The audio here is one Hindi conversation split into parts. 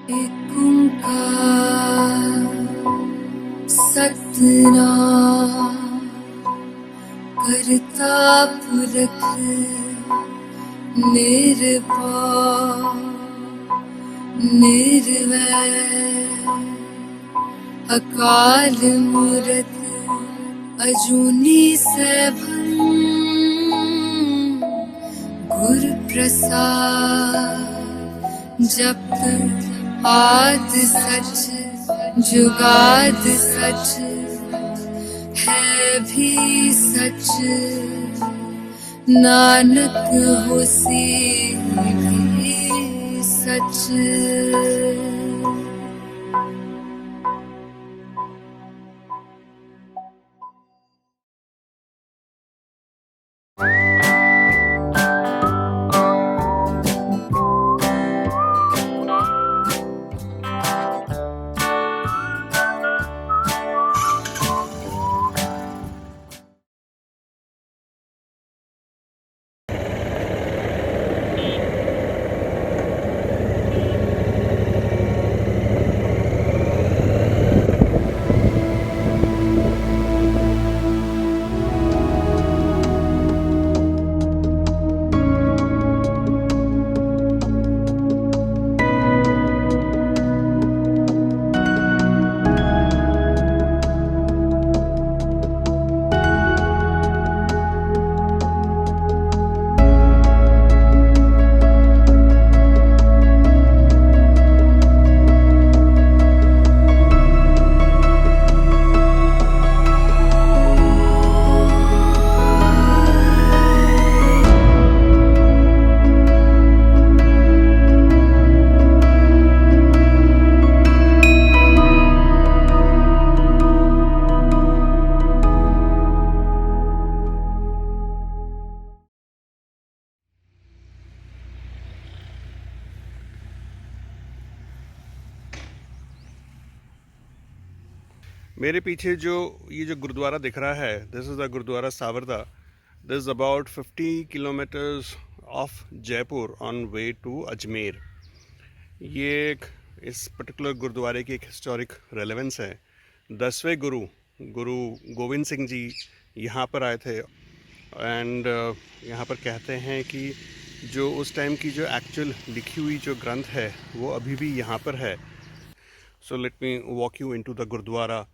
एक ओंकार सतनाम करता पुरख निर्भय निर्वैर अकाल मूरत अजूनी सैभं गुर प्रसाद जप आद सच जुगाद सच है भी सच नानक होसी भी सच। मेरे पीछे जो ये जो गुरुद्वारा दिख रहा है, this is the gurdwara Sawarda. This is about 50 kilometres of Jaipur on way to Ajmer. ये एक इस पर्टिकुलर गुरुद्वारे की एक हिस्टोरिक रेलेवेंस है। 10वें गुरु गुरु गोविंद सिंह जी यहाँ पर आए थे एंड यहाँ पर कहते हैं कि जो उस टाइम की जो एक्चुअल लिखी हुई जो ग्रंथ है वो अभी भी यहाँ पर है। So let me walk you into the gurdwara.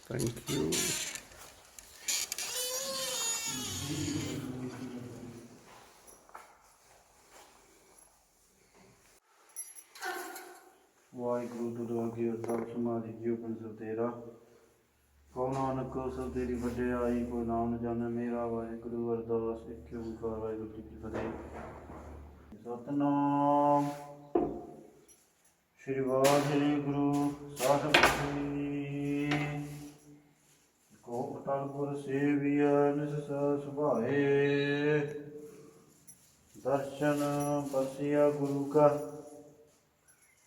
Thank you. Waheguru दुआ की अवतार समाधि जीव बन सब तेरा कौ नानक सब तेरी वड्याई कोई नाम न जाने मेरा वाहिगुरु अरदास एक ओंकार वाहिगुरु जी की फतेह। सतनाम श्री वाहिगुरु साहिब जी को अटल पुर सेविया निस सुभाए दर्शन बसिया गुरु का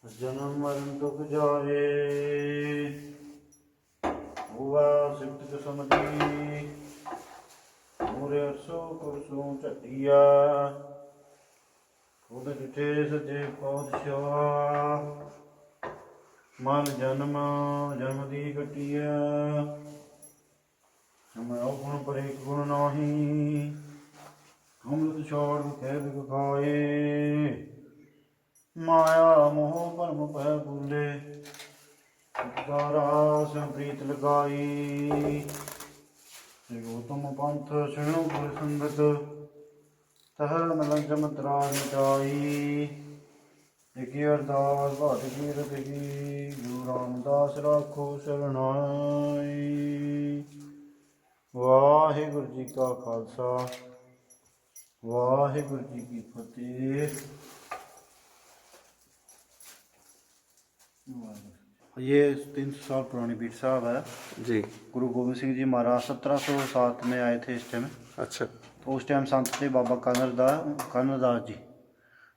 जन्म मरण दुख जाए हुआ सिद्ध समझी मोरे अरसो कुरसों झटिया खुद जिठे सजे पातशाह मल जन्म जन्म दी कटिया मैं गुण पर एक गुण नाही अमृत छोड़ कै दुख खाए माया मोह भरम पै भूले दारा प्रीत लगाई गौतम पंथ सुनो गुर संगत तह मलंग मद्रास मिटाई एक अरदास भाट की रत की गुरु रामदास राखो शरणाई। वाहिगुरु जी का खालसा वाहिगुरु जी की फतेह। ये 300 साल पुरानी बीट साहब है जी। गुरु गोविंद सिंह जी महाराज 1707 में आए थे इस टाइम। अच्छा। तो उस टाइम संत थे बाबा कानरदास जी,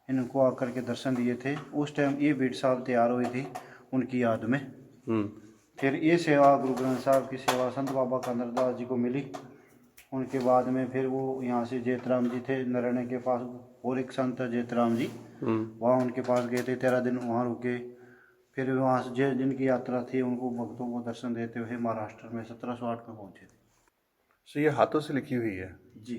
इनको आकर के दर्शन दिए थे। उस टाइम ये बीट साहब तैयार हुई थी उनकी याद में। फिर ये सेवा गुरु ग्रंथ साहब की सेवा संत बाबा कानरदास जी को मिली। उनके बाद में फिर वो यहाँ से जेतराम जी थे नरैणे के पास, और एक संत है जेतराम जी, वहाँ उनके पास गए थे, 13 दिन वहाँ रुके। फिर वहाँ से जिनकी यात्रा थी उनको भक्तों को दर्शन देते हुए महाराष्ट्र में 1708 में पहुँचे थे। सो ये हाथों से लिखी हुई है जी।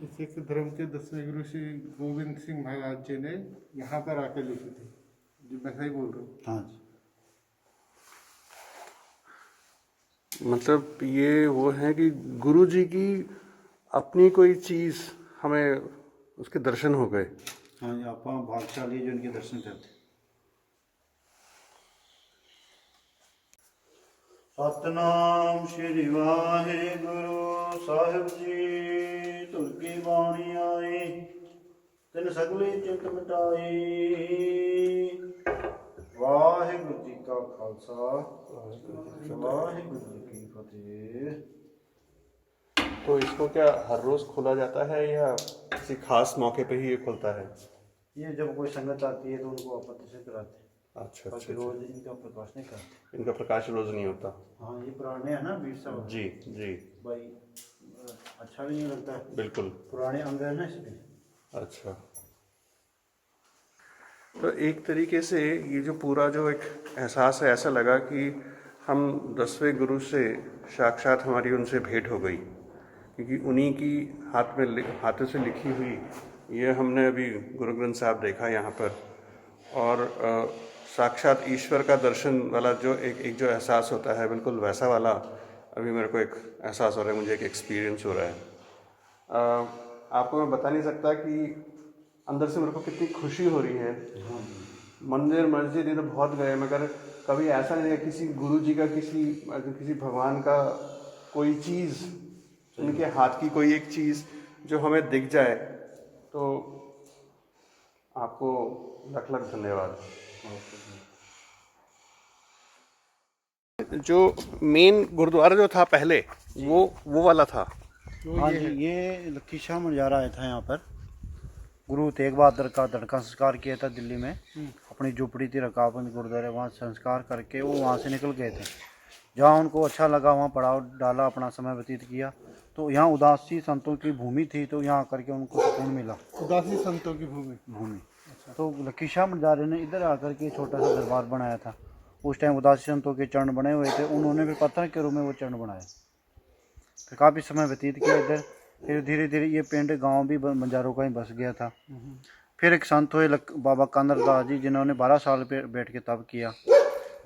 इस सिख धर्म के 10वें गुरु श्री गोविंद सिंह महाराज जी ने यहाँ पर आके लिखी थी, जो मैं सही बोल रहा हूँ? हाँ जी। मतलब ये वो है कि गुरु जी की अपनी कोई चीज़ हमें उसके दर्शन हो गए। हाँ जी, आप भाग्यशाली जो इनके दर्शन करते। सतनाम श्री वाहिगुरु साहिब जी, तुर की बाणी आई, तिन सगले चिंत मिटाई। वाहिगुरु जी का खालसा, वाहिगुरु जी की फतेह। तो इसको क्या हर रोज़ खोला जाता है या किसी खास मौके पे ही ये खुलता है? ये जब कोई संगत आती है तो उनको आपत्ति से कराते हैं। अच्छा बाकी रोज इनका प्रकाश नहीं करते। इनका प्रकाश रोज नहीं होता। हाँ, ये पुराने हैं ना 20 साल। जी जी भाई अच्छा भी नहीं लगता है, बिल्कुल। पुराने अंग है ना इसलिए। अच्छा, तो एक तरीके से ये जो पूरा जो एक एहसास है, ऐसा लगा कि हम 10वें गुरु से साक्षात हमारी उनसे भेंट हो गई, क्योंकि उन्हीं की हाथों से लिखी हुई ये हमने अभी गुरु ग्रंथ साहब देखा यहाँ पर। और साक्षात ईश्वर का दर्शन वाला जो एक जो एहसास होता है, बिल्कुल वैसा वाला अभी मेरे को एक एहसास हो रहा है, मुझे एक एक्सपीरियंस हो रहा है। आपको मैं बता नहीं सकता कि अंदर से मेरे को कितनी खुशी हो रही है। मंदिर मस्जिद ये तो बहुत गए, मगर कभी ऐसा नहीं है किसी गुरु जी का, किसी भगवान का कोई चीज़, उनके हाथ की कोई एक चीज़ जो हमें दिख जाए, तो आपको लख लख धन्यवाद। जो मेन गुरुद्वारा जो था पहले, वो वाला था। हाँ जी, ये लक्की शाह मंजारा आया था यहाँ पर। गुरु तेग बहादुर का धड़का संस्कार किया था दिल्ली में। अपनी झोपड़ी थी रकाबगंज गुरुद्वारे, वहाँ संस्कार करके वो वहाँ से निकल गए थे। जहाँ उनको अच्छा लगा वहाँ पड़ाव डाला, अपना समय व्यतीत किया। तो यहाँ उदासी संतों की भूमि थी, तो यहाँ करके उनको सुकून मिला। उदासी संतों की भूमि। तो लक्की शाह मंजारे ने इधर आकर के छोटा सा दरबार बनाया था। उस टाइम उदासी संतों के चरण बने हुए थे, उन्होंने फिर पत्थर के रूप में वो चरण बनाए। फिर काफ़ी समय व्यतीत किया इधर। फिर धीरे धीरे ये पिंड गांव भी बंजारों का ही बस गया था। फिर एक संत हुए बाबा कानरदास जी, जिन्होंने 12 साल पे बैठ के तप किया।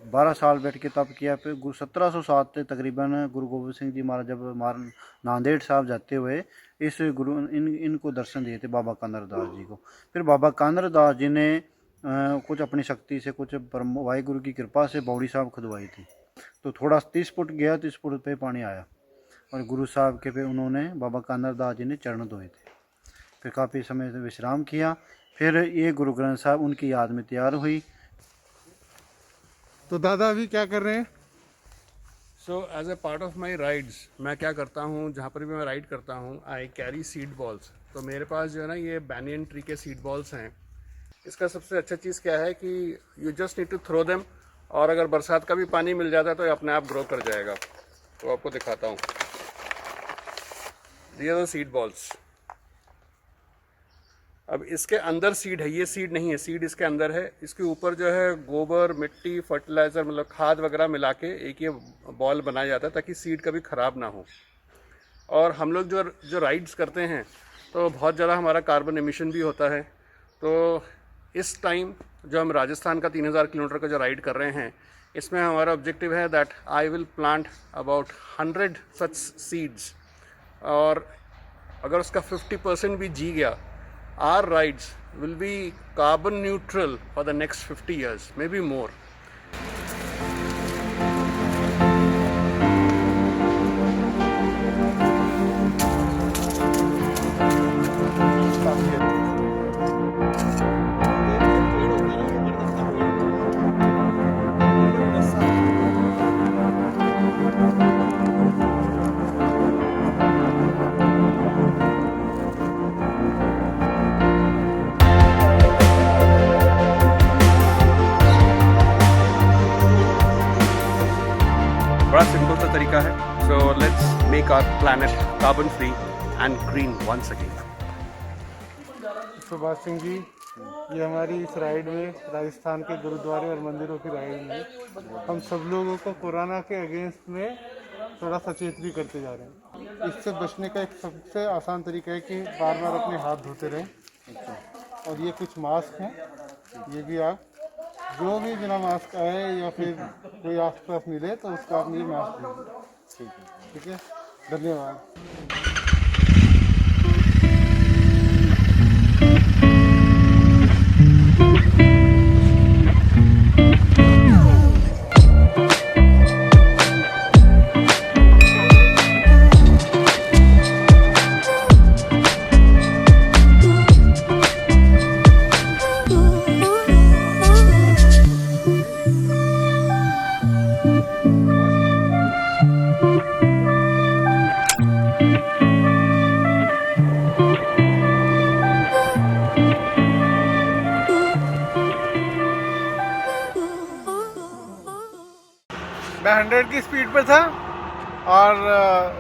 12 साल बैठ के तप किया। फिर 1707 से तकरीबन गुरु गोबिंद सिंह जी महाराज जब नांदेड़ साहब जाते हुए इस गुरु इनको दर्शन दिए थे बाबा कानरदास जी को। फिर बाबा कानरदास जी ने कुछ अपनी शक्ति से, कुछ वाहिगुरु की कृपा से बौड़ी साहब खुदवाई थी। तो थोड़ा 30 फुट गया, 30 फुट पे पानी आया, और गुरु साहब के पे उन्होंने बाबा कानरदास जी ने चरण धोए थे। फिर काफ़ी समय से विश्राम किया। फिर ये गुरु ग्रंथ साहब उनकी याद में तैयार हुई। तो दादा अभी क्या कर रहे हैं? So as a part of my rides, मैं क्या करता हूँ, जहाँ पर भी मैं राइड करता हूँ, आई कैरी सीड बॉल्स। तो मेरे पास जो है ना, ये बैनियन ट्री के सीड बॉल्स हैं। इसका सबसे अच्छा चीज़ क्या है कि you just need to throw them, और अगर बरसात का भी पानी मिल जाता है तो ये अपने आप ग्रो कर जाएगा। तो आपको दिखाता हूँ, ये दो सीड बॉल्स। अब इसके अंदर सीड है, ये सीड नहीं है, सीड इसके अंदर है। इसके ऊपर जो है गोबर, मिट्टी, फर्टिलाइज़र, मतलब खाद वगैरह मिला के एक ये बॉल बनाया जाता है, ताकि सीड कभी ख़राब ना हो। और हम लोग जो राइड्स करते हैं तो बहुत ज़्यादा हमारा कार्बन एमिशन भी होता है। तो इस टाइम जो हम राजस्थान का 3000 किलोमीटर का जो राइड कर रहे हैं, इसमें हमारा ऑब्जेक्टिव है that I will plant about 100 such seeds. और अगर उसका 50% भी जी गया, our rides will be carbon neutral for the next 50 years, maybe more. बड़ा सिंपल सा तरीका है. So let's make our planet carbon free and green once again. Subhash Singh ji, ये हमारी इस राइड में राजस्थान के गुरुद्वारे और मंदिरों की राइड में हम सब लोगों को कोरोना के अगेंस्ट में थोड़ा सचेत भी करते जा रहे हैं. इससे बचने का एक सबसे आसान तरीका है कि बार बार अपने हाथ धोते रहें. और ये कुछ मास्क हैं, ये भी आप जो भी बिना मास्क आए या फिर कोई आस पास मिले तो उसको आप ये मास्क दीजिए. ठीक है, धन्यवाद. मैं 100 की स्पीड पर था और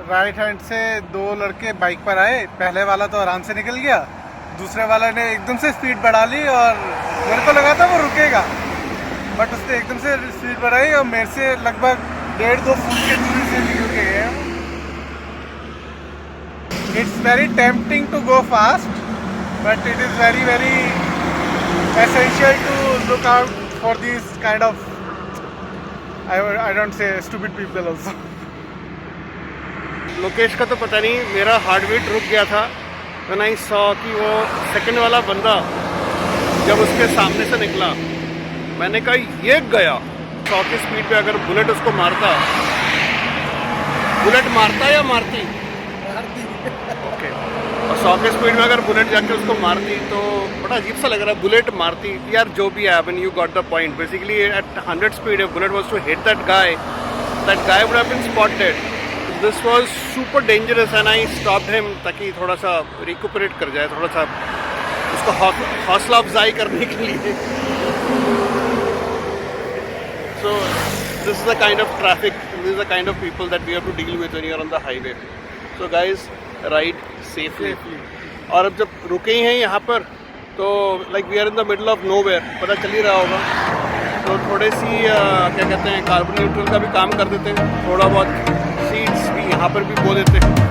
राइट हैंड से दो लड़के बाइक पर आए. पहले वाला तो आराम से निकल गया, दूसरे वाला ने एकदम से स्पीड बढ़ा ली और मेरे को लगा था वो रुकेगा, बट उसने एकदम से स्पीड बढ़ाई और मेरे से लगभग 1.5-2 फुट के दूरी से निकल के गए. It's very tempting to go fast, but it is very very essential to look out for this kind of I don't say stupid people also. Lokesh का तो पता नहीं, मेरा हार्ट बीट रुक गया था when I saw कि वो सेकंड वाला बंदा जब उसके सामने से निकला. मैंने कहा ये गया. 100 की स्पीड पे अगर बुलेट उसको मारता, बुलेट मारता या मारती? ओके. और 100 की स्पीड में अगर बुलेट जाके उसको मारती तो बड़ा अजीब सा लग रहा है. बुलेट मारती यार, जो भी है, when you got the point. Basically at 100 speed if bullet was to hit that guy would have been spotted. This was super dangerous and I stopped him ताकि थोड़ा सा recuperate कर जाए, थोड़ा सा उसको हौसला अफजाई करने के लिए. So this is the kind of traffic, this is the kind of people that we have to deal with when you are on the highway. So guys, ride safely. और अब जब रुके ही हैं यहाँ पर तो like we are in the middle of nowhere, पता चल ही रहा होगा. तो थोड़े सी क्या कहते हैं, कार्बन न्यूट्रल का भी काम कर देते हैं. थोड़ा बहुत सीड्स भी यहाँ पर भी बो देते हैं.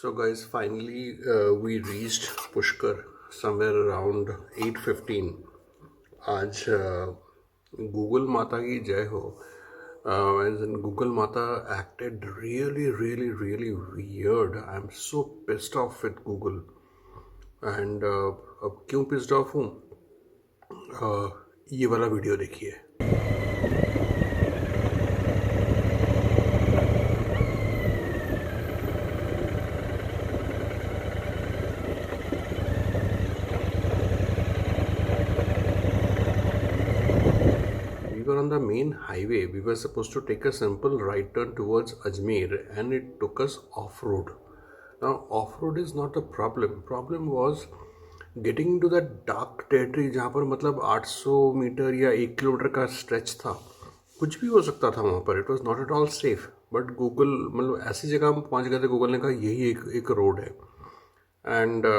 So guys, finally we reached Pushkar somewhere around 8:15. आज Google माता की जय हो. Google माता acted really weird. I'm so pissed off with Google. And अब क्यों pissed off हूँ, ये वाला वीडियो देखिए. On the main highway, we were supposed to take a simple right turn towards Ajmer and it took us off-road. Now off-road is not the problem. Problem was getting into that dark territory जहाँ पर मतलब 800 मीटर या 1 किलोमीटर का स्ट्रेच था. कुछ भी हो सकता था वहाँ पर. It was not at all safe. But Google मतलब ऐसी जगह हम पहुँच गए थे, Google ने कहा यही एक रोड है. And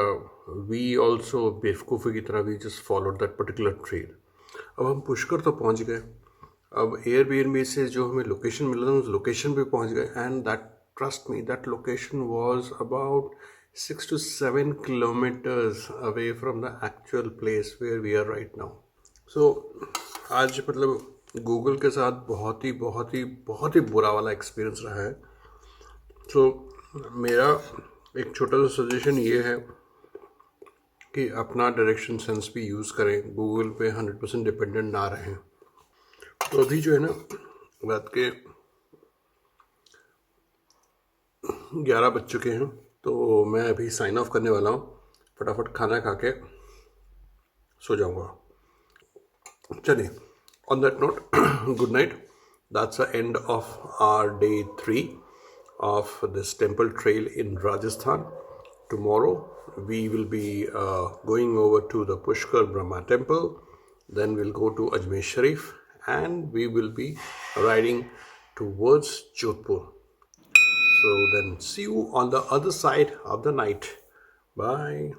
we also बेवकूफ़ी की तरह we just followed that particular trail. अब हम पुष्कर तो पहुँच गए. अब एयरबीएनबी से जो हमें लोकेशन मिला था उस लोकेशन पे पहुंच गए. And that, trust me, that location was about 6 to 7 kilometers away from the actual place where we are right now. So आज मतलब गूगल के साथ बहुत ही बुरा वाला एक्सपीरियंस रहा है. So मेरा एक छोटा सा सजेशन ये है कि अपना डायरेक्शन सेंस भी यूज़ करें, गूगल पे 100% डिपेंडेंट ना रहें. तो अभी जो है ना, रात के 11 बज चुके हैं, तो मैं अभी साइन ऑफ करने वाला हूँ. फटाफट खाना खा के सो जाऊँगा. चलिए, on that note, good night. that's the end of our day 3 of this temple trail in Rajasthan. Tomorrow we will be going over to the Pushkar Brahma temple, then we'll go to Ajmer Sharif, and we will be riding towards Jodhpur. So then see you on the other side of the night. Bye.